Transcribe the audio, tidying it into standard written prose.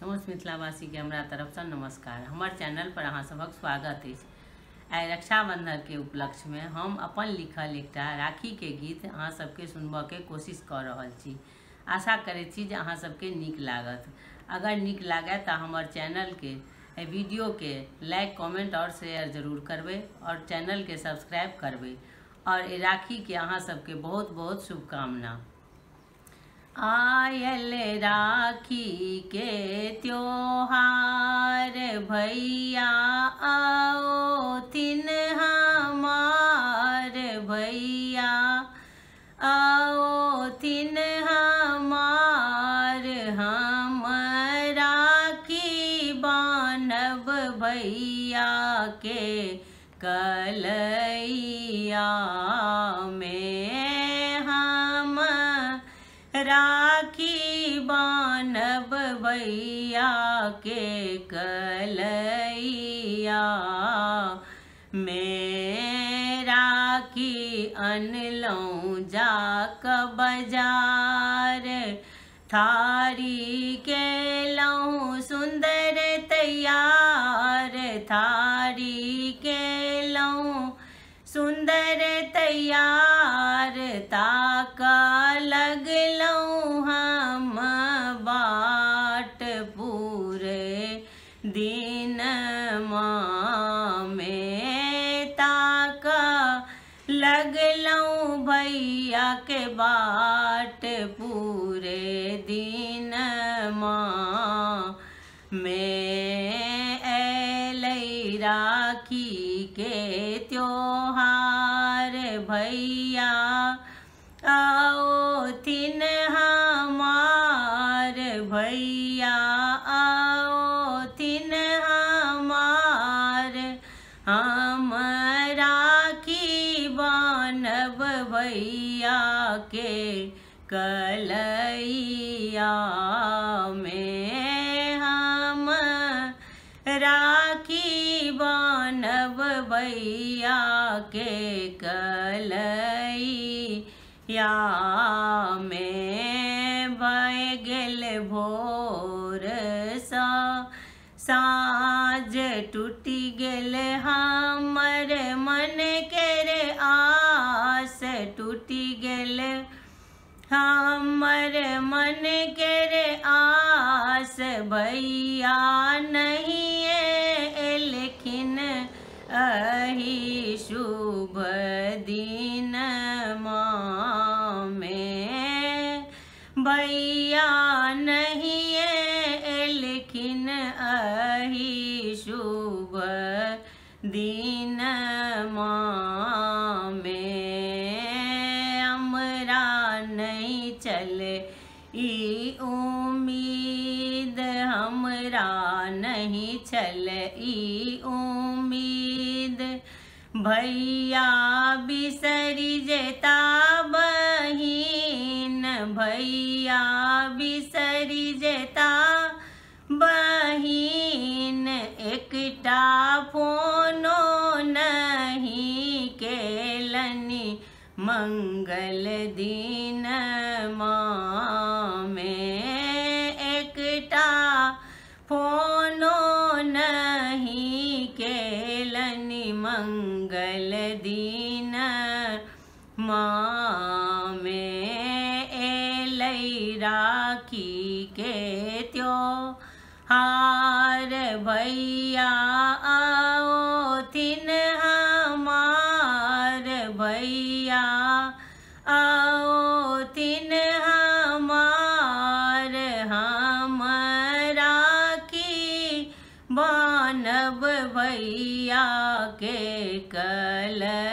समस्त मिथिलावासी के हमरा तरफ से नमस्कार। हमार चैनल पर अहाँ सबक स्वागत है। आइ रक्षाबंधन के उपलक्ष्य में हम अपन लिखल एक राखी के गीत अहाँ सबके सुनबऽ के कोशिश कर रहल छी। आशा करे छी जे अहाँ सबके नीक लागत। अगर नीक लागे तो हमार चैनल के वीडियो के लाइक कमेंट और शेयर जरूर करबे और चैनल के सब्सक्राइब करबे और राखी के अहाँ सबके बहुत बहुत शुभकामना। आयल राखी के त्योहार भैया आओ थिन हमार भैया आओ थिन हमार हम राखी बान्हब भैया के कलैया में हम राखी बान्हब भैया के कलैया में राखी अनलऊँ जाक बाजार थारी के लऊँ सुंदर तैयार थारी के लऊँ सुंदर तैयार ताका लगलऊँ हम बाट पूरे दिन में ताका लगलऊँ भैया के बाट पूरे दिन में ऐलै राखी के त्योहार भैया आओ थिन हमार भैया आओ थिन हमार हम राखी बान्हब भैया के कलैया में हम राखी बान्हब भैया के कलैया में भय गेल भोर सा साँझ टूटी गेल हमर मन के रे आस टूटी गेल हमर मन के रे आस भैया नहीं एलखिन अही शुभ दिन में भैया नहीं एलखिन अही शुभ दिन में हमरा नहीं चले ई उम्मीद हमरा नहीं चले ई उम्मीद भैया बिसरी जेता बहिन भैया बिसरी जेता बहिन एकटा फोनो नहीं केलनि मंगल दिन में एकटा फोनो नहीं केलनि मंगल दिन में ऐलै राखी के त्योहार भैया आओ थिन हमार भैया आओ थिन हमार हम राखी बान्हब भैया के कलैया